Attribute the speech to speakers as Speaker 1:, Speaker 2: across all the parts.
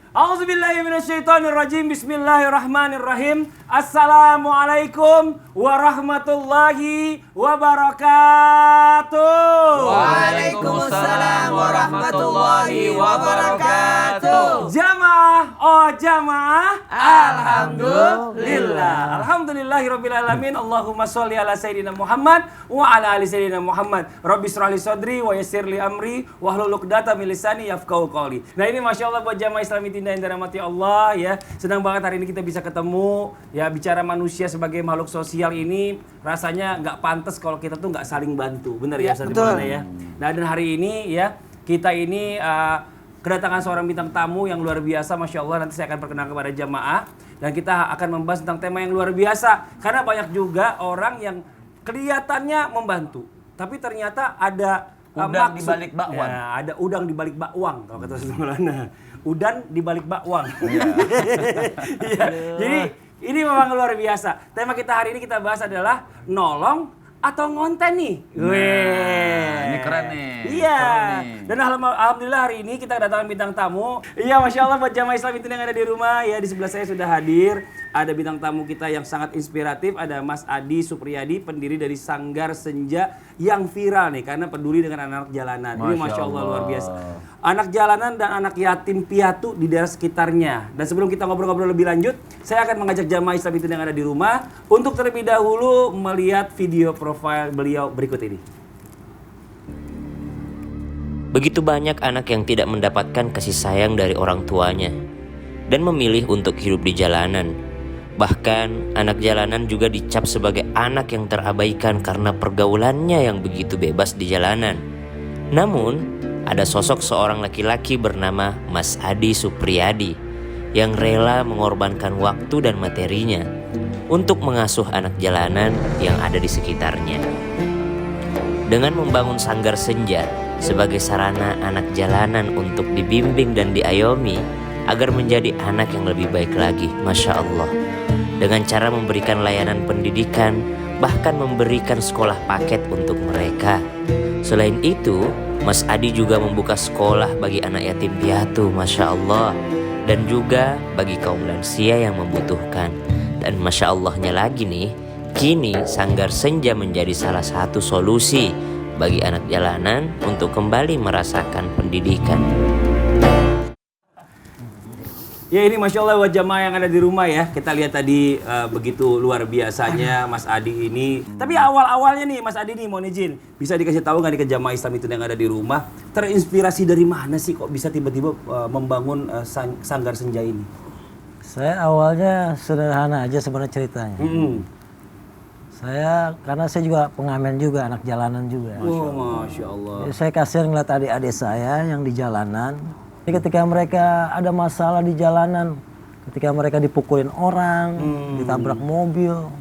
Speaker 1: A'udzubillahi minasyaitonirrajim. Bismillahirrahmanirrahim. Assalamualaikum warahmatullahi wabarakatuh.
Speaker 2: Waalaikumsalam warahmatullahi wabarakatuh.
Speaker 1: Jamaah, oh jamaah, alhamdulillah. Alhamdulillahirabbil alamin. Allahumma sholli ala sayyidina Muhammad wa ala ali sayyidina Muhammad. Rabbi shrah li sadri wa yassir li amri wahlul 'uqdatam min lisani yafqahu qawli. Nah, ini masyaallah buat jamaah Islam Indah yang dirahmati Allah ya. Senang banget hari ini kita bisa ketemu ya, bicara manusia sebagai makhluk sosial ini rasanya nggak pantas kalau kita tuh nggak saling bantu. Benar ya, Ustaz ya. Nah, dan hari ini ya kita ini kedatangan seorang bintang tamu yang luar biasa, Masya Allah. Nanti saya akan perkenalkan kepada jamaah dan kita akan membahas tentang tema yang luar biasa karena banyak juga orang yang kelihatannya membantu tapi ternyata ada
Speaker 2: udang di balik bakwan.
Speaker 1: Ya, ada udang di balik bakwang kalau kata Ustaz Maulana. Udan di balik bakwang. Iya. Jadi ini memang luar biasa. Tema kita hari ini kita bahas adalah nolong atau ngonten nih.
Speaker 2: Ini keren nih.
Speaker 1: Iya. Dan alhamdulillah hari ini kita kedatangan bintang tamu. Iya, Masya Allah buat jamaah Islam itu yang ada di rumah ya, di sebelah saya sudah hadir. Ada bintang tamu kita yang sangat inspiratif, ada Mas Adi Supriyadi, pendiri dari Sanggar Senja yang viral nih karena peduli dengan anak jalanan. Ini Masya Allah luar biasa. Anak jalanan dan anak yatim piatu di daerah sekitarnya. Dan sebelum kita ngobrol-ngobrol lebih lanjut, saya akan mengajak jamaah Islam itu yang ada di rumah untuk terlebih dahulu melihat video profil beliau berikut ini.
Speaker 3: Begitu banyak anak yang tidak mendapatkan kasih sayang dari orang tuanya dan memilih untuk hidup di jalanan. Bahkan anak jalanan juga dicap sebagai anak yang terabaikan karena pergaulannya yang begitu bebas di jalanan. Namun, ada sosok seorang laki-laki bernama Mas Adi Supriyadi yang rela mengorbankan waktu dan materinya untuk mengasuh anak jalanan yang ada di sekitarnya. Dengan membangun Sanggar Senja sebagai sarana anak jalanan untuk dibimbing dan diayomi agar menjadi anak yang lebih baik lagi, Masya Allah. Dengan cara memberikan layanan pendidikan, bahkan memberikan sekolah paket untuk mereka. Selain itu, Mas Adi juga membuka sekolah bagi anak yatim piatu, Masya Allah. Dan juga bagi kaum lansia yang membutuhkan. Dan Masya Allahnya lagi nih, kini Sanggar Senja menjadi salah satu solusi bagi anak jalanan untuk kembali merasakan pendidikan.
Speaker 1: Ya, ini Masya Allah buat jamaah yang ada di rumah ya. Kita lihat tadi begitu luar biasanya Mas Adi ini. Tapi awal-awalnya nih Mas Adi nih, mohon izin, bisa dikasih tahu nggak nih ke jamaah Islam itu yang ada di rumah, terinspirasi dari mana sih kok bisa tiba-tiba membangun Sanggar Senja ini?
Speaker 4: Saya awalnya sederhana aja sebenarnya ceritanya. Karena saya juga pengamen juga, anak jalanan juga.
Speaker 1: Masya Allah.
Speaker 4: Jadi saya kasihan ngeliat adik-adik saya yang di jalanan. Ketika mereka ada masalah di jalanan, ketika mereka dipukulin orang, ditabrak mobil,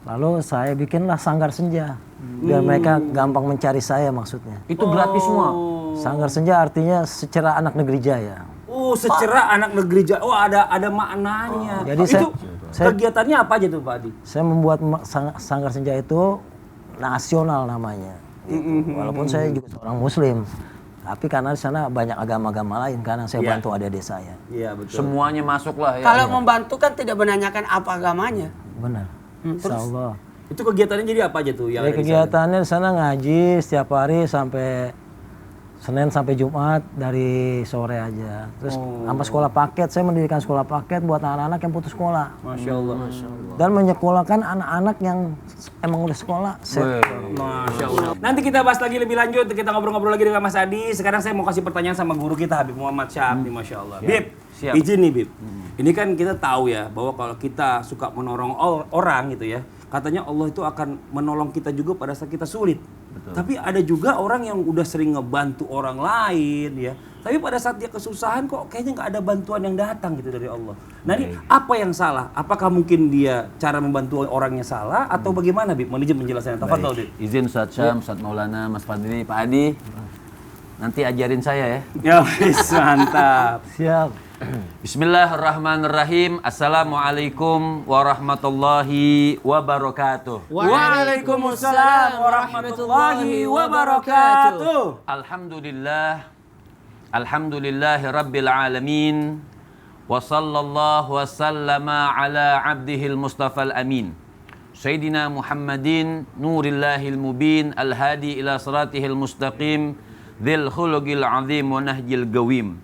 Speaker 4: lalu saya bikinlah Sanggar Senja biar mereka gampang mencari saya, maksudnya.
Speaker 2: Itu gratis semua.
Speaker 4: Sanggar Senja artinya secerah anak negeri jaya.
Speaker 1: Secerah anak negeri jaya. Ada maknanya.
Speaker 4: Jadi
Speaker 1: itu kegiatannya apa aja tuh Pak Adi?
Speaker 4: Saya membuat Sanggar Senja itu nasional namanya. Walaupun saya juga seorang Muslim. Tapi karena di sana banyak agama-agama lain kan yang saya bantu adik-adik saya.
Speaker 1: Iya, betul.
Speaker 2: Semuanya masuk lah ya.
Speaker 5: Kalau membantu kan tidak menanyakan apa agamanya.
Speaker 4: Benar. Insya Allah.
Speaker 1: Itu kegiatannya jadi apa aja tuh yang ada di sana?
Speaker 4: Kegiatannya di sana ngaji setiap hari sampai Senin sampai Jumat dari sore aja. Terus sampai sekolah paket, saya mendirikan sekolah paket buat anak-anak yang putus sekolah.
Speaker 1: Masya Allah, Masya Allah.
Speaker 4: Dan menyekolahkan anak-anak yang emang udah sekolah.
Speaker 1: Masya Allah. Nanti kita bahas lagi lebih lanjut, kita ngobrol-ngobrol lagi dengan Mas Adi. Sekarang saya mau kasih pertanyaan sama guru kita, Habib Muhammad Syahab nih, Masya Allah. Bib, izin nih Bib. Ini kan kita tahu ya, bahwa kalau kita suka menolong orang gitu ya, katanya Allah itu akan menolong kita juga pada saat kita sulit. Betul. Tapi ada juga orang yang udah sering ngebantu orang lain ya, tapi pada saat dia kesusahan kok kayaknya nggak ada bantuan yang datang gitu dari Allah. Nah ini apa yang salah? Apakah mungkin dia cara membantu orangnya salah atau bagaimana Bib? Mohon izin menjelaskan. Tafadhol Bib.
Speaker 2: Izin Ustaz Syam, Ustaz Maulana, Mas Fadli, Pak Adi. Nanti ajarin saya ya.
Speaker 1: Ya, mantap.
Speaker 4: Siap.
Speaker 2: Bismillahirrahmanirrahim. Assalamualaikum warahmatullahi wabarakatuh.
Speaker 1: Waalaikumsalam warahmatullahi wabarakatuh.
Speaker 2: Alhamdulillah. Alhamdulillahi Rabbil Alamin. Wa sallallahu wa sallama ala abdihil Mustafal Amin. Sayyidina Muhammadin Nurillahil Mubin Al-Hadi ila siratihil mustaqim Dzil khuluqil azim wa nahjil gawim.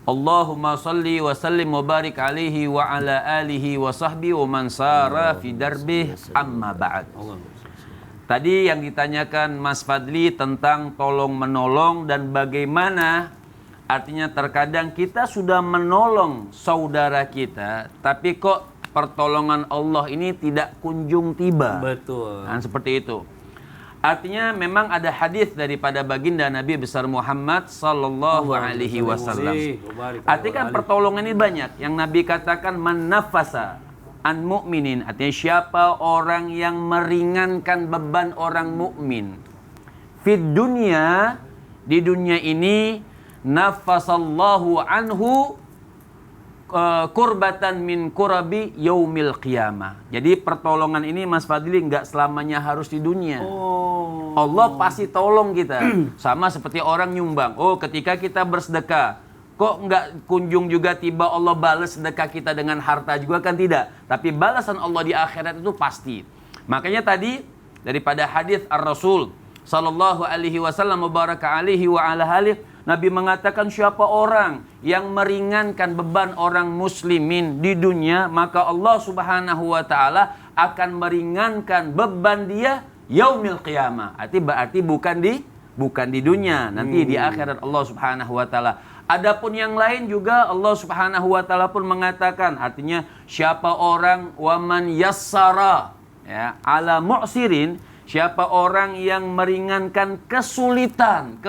Speaker 2: Allahumma salli wa sallim wa barik alaihi wa ala alihi wa sahbihi wa man sara fi darbih amma ba'd. Tadi yang ditanyakan Mas Fadli tentang tolong menolong dan bagaimana artinya terkadang kita sudah menolong saudara kita, tapi kok pertolongan Allah ini tidak kunjung tiba.
Speaker 1: Betul.
Speaker 2: Nah, seperti itu. Artinya memang ada hadis daripada baginda Nabi besar Muhammad sallallahu alaihi wasallam. Artinya kan pertolongan ini banyak. Yang Nabi katakan man nafasa an mu'minin, artinya siapa orang yang meringankan beban orang mukmin. Fid dunya, di dunia ini, nafasallahu anhu kurbatan min kurabi yaumil qiyamah. Jadi pertolongan ini Mas Fadli nggak selamanya harus di dunia. Allah pasti tolong kita. Sama seperti orang nyumbang. Oh, ketika kita bersedekah, kok nggak kunjung juga tiba Allah balas sedekah kita dengan harta juga kan tidak. Tapi balasan Allah di akhirat itu pasti. Makanya tadi daripada hadis Ar-Rasul sallallahu alaihi wasallam mubaraka alaihi wa ala alihi, Nabi mengatakan siapa orang yang meringankan beban orang muslimin di dunia, maka Allah Subhanahu wa taala akan meringankan beban dia yaumil qiyamah. Berarti bukan di dunia, nanti di akhirat Allah Subhanahu wa taala. Adapun yang lain juga Allah Subhanahu wa taala pun mengatakan, artinya siapa orang waman yassara ya ala mu'sirin, siapa orang yang meringankan kesulitan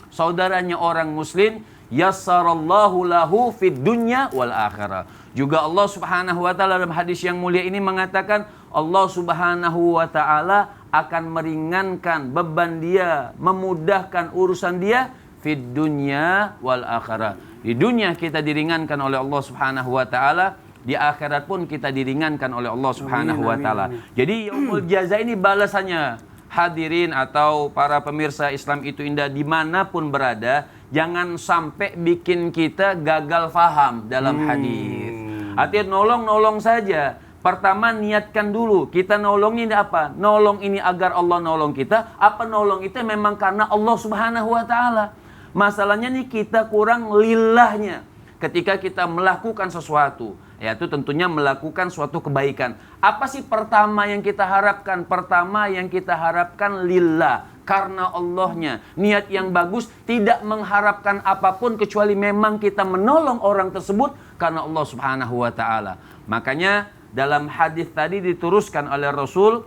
Speaker 2: saudaranya orang muslim, yassarallahu lahu fid dunya wal akhirah. Juga Allah Subhanahu wa taala dalam hadis yang mulia ini mengatakan Allah Subhanahu wa taala akan meringankan beban dia, memudahkan urusan dia fid dunya wal akhirah. Di dunia kita diringankan oleh Allah Subhanahu wa taala, di akhirat pun kita diringankan oleh Allah Subhanahu wa taala. Jadi yaumul jaza ini balasannya. Hadirin atau para pemirsa Islam itu indah dimanapun berada, jangan sampai bikin kita gagal faham dalam hadis. Artinya nolong saja. Pertama niatkan dulu, kita nolong ini apa? Nolong ini agar Allah nolong kita, apa nolong itu memang karena Allah Subhanahu wa taala. Masalahnya nih kita kurang lillahnya ketika kita melakukan sesuatu, yaitu tentunya melakukan suatu kebaikan. Apa sih pertama yang kita harapkan? Pertama yang kita harapkan lillah, karena Allahnya. Niat yang bagus, tidak mengharapkan apapun kecuali memang kita menolong orang tersebut karena Allah Subhanahu wa taala. Makanya dalam hadis tadi diteruskan oleh Rasul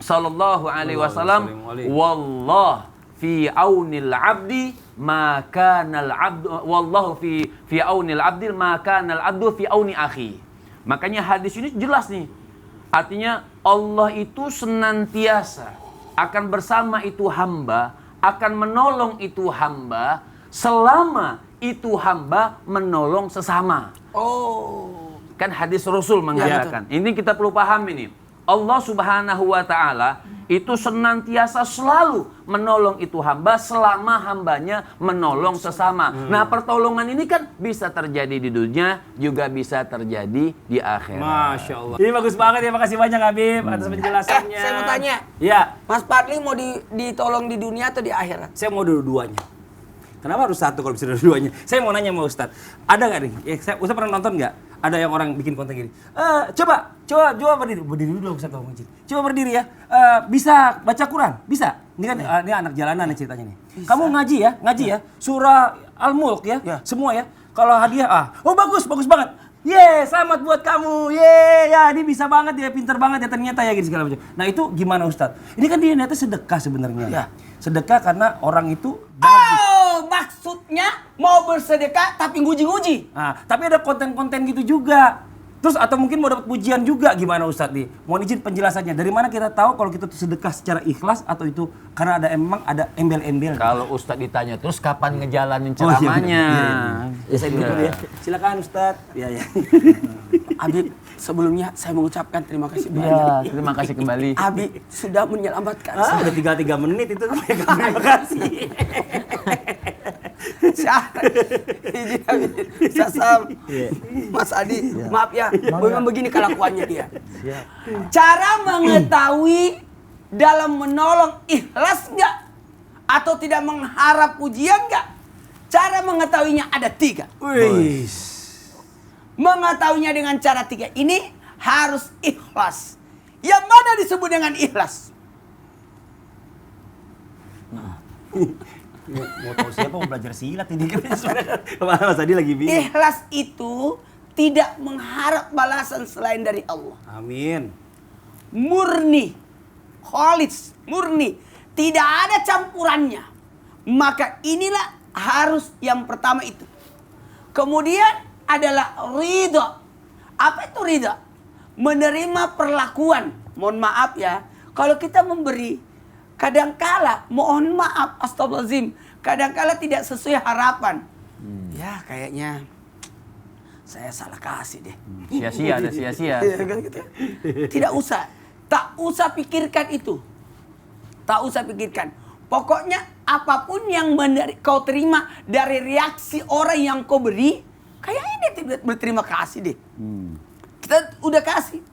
Speaker 2: sallallahu alaihi wasallam, wallah fi aunil abdi maka nal abdu wallahu fi aunil abdi maka nal abdu fi auni akhi. Makanya hadis ini jelas nih. Artinya Allah itu senantiasa akan bersama itu hamba, akan menolong itu hamba selama itu hamba menolong sesama. Kan hadis Rasul mengatakan. Ini kita perlu paham ini. Allah Subhanahu wa taala itu senantiasa selalu menolong itu hamba selama hambanya menolong sesama. Nah, pertolongan ini kan bisa terjadi di dunia, juga bisa terjadi di akhirat.
Speaker 1: Masya Allah. Ini bagus banget ya, makasih banyak Habib atas penjelasannya.
Speaker 5: Saya mau tanya.
Speaker 1: Ya.
Speaker 5: Mas Fadli mau ditolong di dunia atau di akhirat?
Speaker 1: Saya mau dua-duanya. Kenapa harus satu kalau bisa dua-duanya? Saya mau nanya sama Ustadz, ada nggak nih? Ustadz pernah nonton nggak? Ada yang orang bikin konten gini. Coba berdiri dulu dong Ustadz ngomong. Coba berdiri ya. Bisa baca Quran? Bisa. Ini kan ini anak jalanan nih ceritanya nih. Bisa. Kamu ngaji ya? Surah Al-Mulk ya? Semua ya. Kalau hadiah oh bagus banget. Selamat buat kamu. Ya, dia bisa banget ya, pintar banget ya ternyata ya gitu segala macam. Nah, itu gimana Ustadz? Ini kan dia niatnya sedekah sebenarnya. Ya. Sedekah karena orang itu
Speaker 5: Maksudnya mau bersedekah tapi nguji-nguji.
Speaker 1: Nah, tapi ada konten-konten gitu juga. Terus atau mungkin mau dapat pujian juga, gimana Ustadz nih? Mohon izin penjelasannya. Dari mana kita tahu kalau kita tuh sedekah secara ikhlas atau itu karena memang ada embel-embel?
Speaker 2: Kalau Ustadz ditanya terus kapan ngejalanin ceramahnya?
Speaker 1: Ya saya dulu ya. Silakan Ustadz. Ya.
Speaker 5: Habib, sebelumnya saya mengucapkan terima kasih banyak.
Speaker 2: Ya, terima kasih kembali.
Speaker 5: Habib sudah menyelamatkan
Speaker 1: saya. Udah tinggal 3 menit itu. Terima kasih.
Speaker 5: Izin Habib. Sasam. Mas Adi, maaf ya, memang begini kelakuannya dia.
Speaker 4: Siap.
Speaker 5: Cara mengetahui dalam menolong ikhlas nggak atau tidak mengharap pujian nggak? Cara mengetahuinya ada 3.
Speaker 1: Wih.
Speaker 5: Mengetahuinya dengan cara 3 ini harus ikhlas. Yang mana disebut dengan ikhlas?
Speaker 1: Mau tahu siapa mau belajar silat ini kan Mas tadi lagi bingung.
Speaker 5: Ikhlas itu tidak mengharap balasan selain dari Allah.
Speaker 1: Amin.
Speaker 5: Murni, khalis, murni, tidak ada campurannya. Maka inilah harus yang pertama itu. Kemudian adalah ridha. Apa itu ridha? Menerima perlakuan. Mohon maaf ya, kalau kita memberi, kadangkala mohon maaf, astagfirullahaladzim, kadangkala tidak sesuai harapan. Ya kayaknya saya salah kasih deh.
Speaker 2: Sia-sia, ada sia-sia.
Speaker 5: Tidak usah. Tak usah pikirkan itu. Tak usah pikirkan. Pokoknya apapun yang kau terima dari reaksi orang yang kau beri, kayaknya dia tidak berterima kasih deh. Kita udah kasih.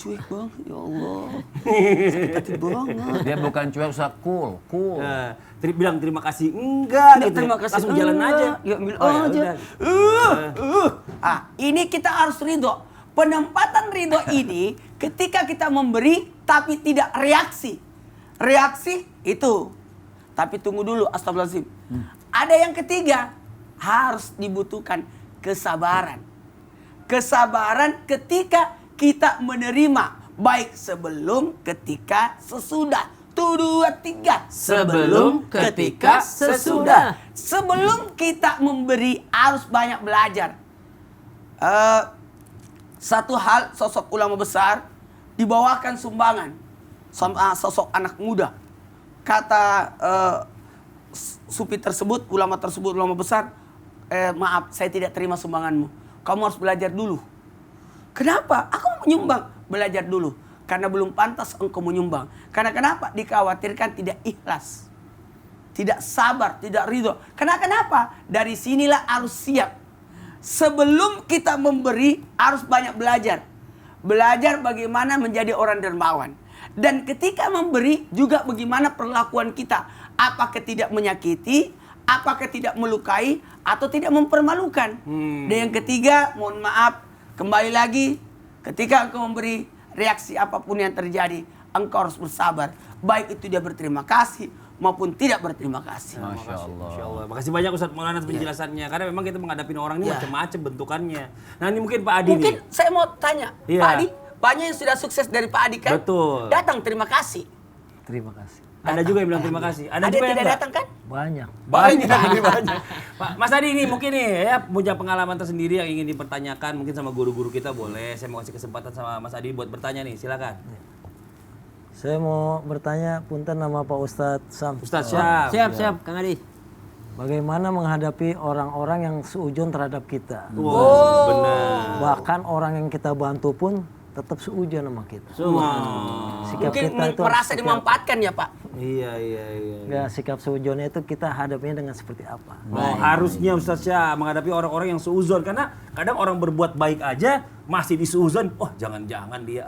Speaker 5: Cuek banget, ya Allah. Sakit hati banget.
Speaker 2: Dia bukan cuek, usah cool.
Speaker 1: Nah, bilang terima kasih enggak
Speaker 5: Nggak,
Speaker 1: gitu.
Speaker 5: terima kasih.
Speaker 1: Langsung jalan aja.
Speaker 5: Ya, ambil
Speaker 1: Oh, ya
Speaker 5: aja.
Speaker 1: udah.
Speaker 5: Ini kita harus ridho. Penempatan ridho ini ketika kita memberi tapi tidak reaksi. Reaksi itu. Tapi tunggu dulu, astagfirullahaladzim. Ada yang ketiga, harus dibutuhkan kesabaran. Kesabaran ketika kita menerima, baik sebelum, ketika, sesudah. 1, 2, 3.
Speaker 2: Sebelum, ketika, sesudah.
Speaker 5: Sebelum kita memberi harus banyak belajar. Satu hal, sosok ulama besar dibawakan sumbangan sama sosok anak muda. Kata sufi tersebut, ulama besar, maaf saya tidak terima sumbanganmu. Kamu harus belajar dulu. Kenapa? Aku mau menyumbang. Belajar dulu. Karena belum pantas engkau menyumbang. Karena kenapa? Dikhawatirkan tidak ikhlas. Tidak sabar, tidak ridho. Karena kenapa? Dari sinilah harus siap. Sebelum kita memberi, harus banyak belajar. Belajar bagaimana menjadi orang dermawan. Dan ketika memberi, juga bagaimana perlakuan kita. Apakah tidak menyakiti, apakah tidak melukai, atau tidak mempermalukan. Dan yang ketiga, mohon maaf, kembali lagi, ketika engkau memberi, reaksi apapun yang terjadi, engkau harus bersabar. Baik itu dia berterima kasih maupun tidak berterima kasih.
Speaker 2: Masya Allah.
Speaker 1: Masya Allah. Makasih banyak Ustadz Maulana atas penjelasannya. Karena memang kita menghadapi orang ini macam-macam bentukannya. Nah ini mungkin Pak Adi
Speaker 5: Mungkin
Speaker 1: nih.
Speaker 5: saya mau tanya,
Speaker 1: Iya.
Speaker 5: Pak Adi, banyak yang sudah sukses dari Pak Adi kan?
Speaker 1: Betul.
Speaker 5: Datang terima kasih.
Speaker 4: Terima kasih.
Speaker 1: Ada juga yang bilang terima kasih. Ada juga
Speaker 5: yang
Speaker 1: yang
Speaker 5: tidak
Speaker 1: enggak.
Speaker 5: datang kan?
Speaker 4: Banyak.
Speaker 1: Banyak. Pak Mas Adi nih mungkin nih ya punya pengalaman tersendiri yang ingin dipertanyakan mungkin sama guru-guru kita boleh. Saya mau kasih kesempatan sama Mas Adi buat bertanya nih. Silakan.
Speaker 4: Saya mau bertanya, punten nama Pak Ustadz Sam.
Speaker 1: Ustadz Syam.
Speaker 6: Siap, Kang Adi.
Speaker 4: Bagaimana menghadapi orang-orang yang seujun terhadap kita?
Speaker 1: Wah, benar.
Speaker 4: Bahkan orang yang kita bantu pun tetap seujun sama kita. Sikap
Speaker 5: Mungkin
Speaker 4: kita itu
Speaker 5: merasa dimanfaatkan ya Pak?
Speaker 1: Iya.
Speaker 4: ya, sikap seujunnya itu kita hadapinya dengan seperti apa?
Speaker 1: Oh, harusnya Ustadz Syah menghadapi orang-orang yang seuzon karena kadang orang berbuat baik aja masih disuuzon. Oh, jangan-jangan dia.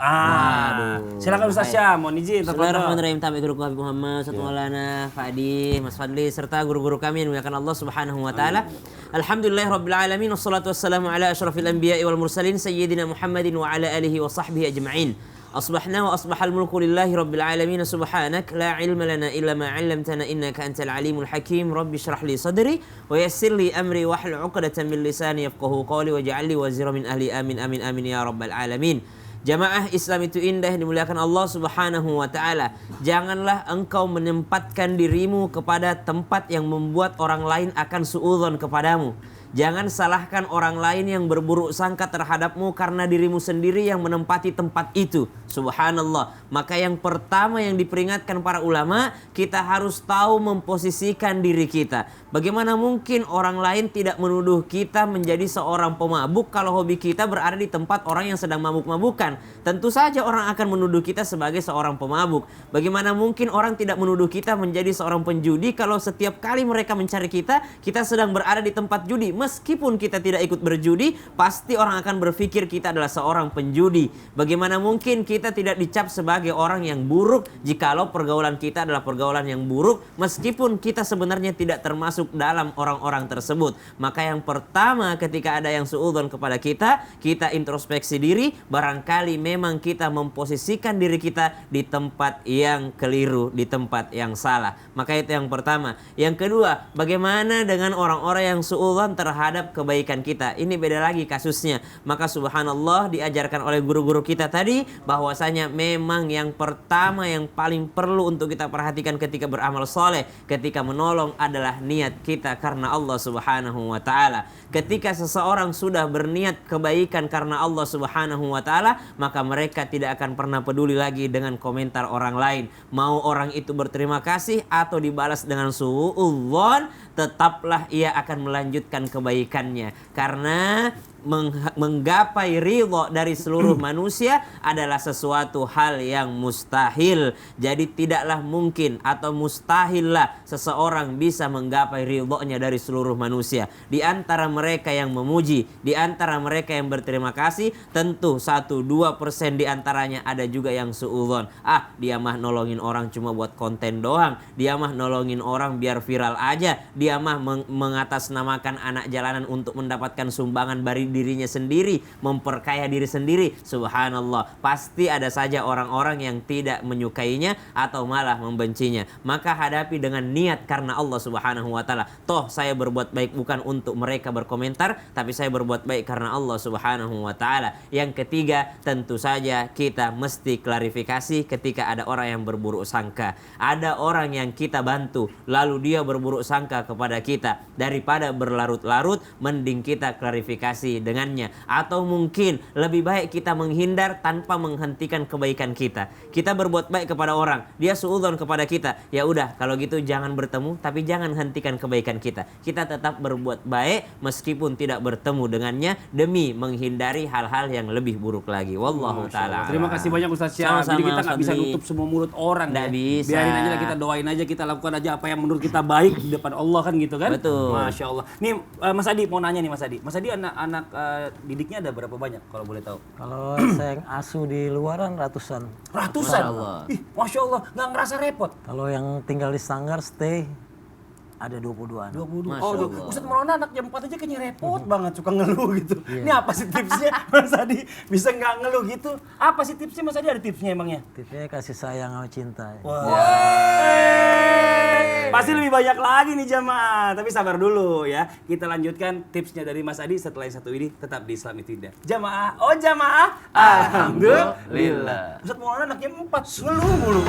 Speaker 1: Silakan Ustadz Syah, mohon izin.
Speaker 6: Bismillahirrahmanirrahim. Tabi guru Habib Muhammad, Ustaz Maulana, Pak Adi, Mas Fadli serta guru-guru kami yang dimuliakan Allah Subhanahu wa taala. Alhamdulillah rabbil alamin wassalatu wassalamu ala asyrafil anbiya'i wal mursalin sayyidina Muhammadin wa ala alihi wa sahbihi ajma'in. أصبحنا وأصبح الملك لله رب العالمين سبحانك لا علم لنا إلا ما علمتنا إنك أنت العليم الحكيم رب اشرح لي صدري ويسر لي أمري واحلل عقدة من لساني يفقهوا قولي واجعل لي وزيرا من أهلي آمين آمين آمين يا رب العالمين. Jamaah Islam itu indah dimuliakan Allah Subhanahu wa taala. Janganlah engkau menempatkan dirimu kepada tempat yang membuat orang lain akan suudzon kepadamu. Jangan salahkan orang lain yang berburuk sangka terhadapmu karena dirimu sendiri yang menempati tempat itu. Subhanallah. Maka yang pertama yang diperingatkan para ulama, kita harus tahu memposisikan diri kita. Bagaimana mungkin orang lain tidak menuduh kita menjadi seorang pemabuk kalau hobi kita berada di tempat orang yang sedang mabuk-mabukan? Tentu saja orang akan menuduh kita sebagai seorang pemabuk. Bagaimana mungkin orang tidak menuduh kita menjadi seorang penjudi kalau setiap kali mereka mencari kita sedang berada di tempat judi. Meskipun kita tidak ikut berjudi, pasti orang akan berpikir kita adalah seorang penjudi. Bagaimana mungkin kita tidak dicap sebagai orang yang buruk jikalau pergaulan kita adalah pergaulan yang buruk, meskipun kita sebenarnya tidak termasuk dalam orang-orang tersebut. Maka yang pertama ketika ada yang suudzon kepada kita introspeksi diri, barangkali memang kita memposisikan diri kita di tempat yang keliru, di tempat yang salah. Maka itu yang pertama. Yang kedua, bagaimana dengan orang-orang yang suudzon terhadap kebaikan kita? Ini beda lagi kasusnya. Maka subhanallah, diajarkan oleh guru-guru kita tadi bahwasanya memang yang pertama yang paling perlu untuk kita perhatikan ketika beramal soleh, ketika menolong adalah niat kita karena Allah Subhanahu wa taala. Ketika seseorang sudah berniat kebaikan karena Allah Subhanahu wa taala, maka mereka tidak akan pernah peduli lagi dengan komentar orang lain. Mau orang itu berterima kasih atau dibalas dengan suudzon, tetaplah ia akan melanjutkan kebaikannya. Karena menggapai ridho dari seluruh manusia adalah sesuatu hal yang mustahil. Jadi tidaklah mungkin atau mustahillah seseorang bisa menggapai ridhonya dari seluruh manusia. Di antara mereka yang memuji, di antara mereka yang berterima kasih, tentu 1-2% di antaranya ada juga yang suudzon. Dia mah nolongin orang cuma buat konten doang. Dia mah nolongin orang biar viral aja. Dia mah mengatasnamakan anak jalanan untuk mendapatkan sumbangan dari dirinya sendiri, memperkaya diri sendiri. Subhanallah, pasti ada saja orang-orang yang tidak menyukainya atau malah membencinya. Maka hadapi dengan niat karena Allah Subhanahu wa taala. Toh saya berbuat baik bukan untuk mereka berkomentar, tapi saya berbuat baik karena Allah Subhanahu wa taala. Yang ketiga, tentu saja kita mesti klarifikasi ketika ada orang yang berburuk sangka. Ada orang yang kita bantu lalu dia berburuk sangka kepada kita, daripada berlarut-larut mending kita klarifikasi dengannya. Atau mungkin lebih baik kita menghindar tanpa menghentikan kebaikan kita. Kita berbuat baik kepada orang, dia suudzon kepada kita, ya udah kalau gitu jangan bertemu, tapi jangan hentikan kebaikan kita. Kita tetap berbuat baik meskipun tidak bertemu dengannya demi menghindari hal-hal yang lebih buruk lagi. Wallahu taala.
Speaker 1: Terima kasih banyak Ustaz Syah.
Speaker 6: Sama-sama,
Speaker 1: Jadi kita nggak bisa
Speaker 6: Fadli.
Speaker 1: nutup semua mulut orang.
Speaker 6: Nggak
Speaker 1: ya.
Speaker 6: bisa.
Speaker 1: Biarin aja lah, kita doain aja, kita lakukan aja apa yang menurut kita baik di depan Allah kan gitu kan.
Speaker 6: Betul.
Speaker 1: Masya Allah. Nih Mas Adi mau nanya nih Mas Adi. Mas Adi anak-anak didiknya ada berapa banyak kalau boleh tahu?
Speaker 4: Kalau saya yang asuh di luaran ratusan.
Speaker 1: Ratusan.
Speaker 6: Masya Allah.
Speaker 1: Ih, Masya Allah, nggak ngerasa repot.
Speaker 4: Kalau yang tinggal di Sanggar stay ada 22 anak.
Speaker 1: 22.
Speaker 6: Masya
Speaker 1: Oh,
Speaker 6: Allah.
Speaker 1: Ustadz Maulana anak jam 4 aja kayaknya repot banget, suka ngeluh gitu. Ini apa sih tipsnya Mas Adi? Bisa nggak ngeluh gitu? Apa sih tipsnya Mas Adi? Ada tipsnya emangnya?
Speaker 4: Tipsnya kasih sayang sama cinta.
Speaker 1: Pasti lebih banyak lagi nih jamaah. Tapi sabar dulu ya. Kita lanjutkan tipsnya dari Mas Adi setelah yang satu ini, tetap di Islami Tidak. Jamaah, oh jamaah. Alhamdulillah. Ustadz Maulana anaknya 4, ngeluh mulu.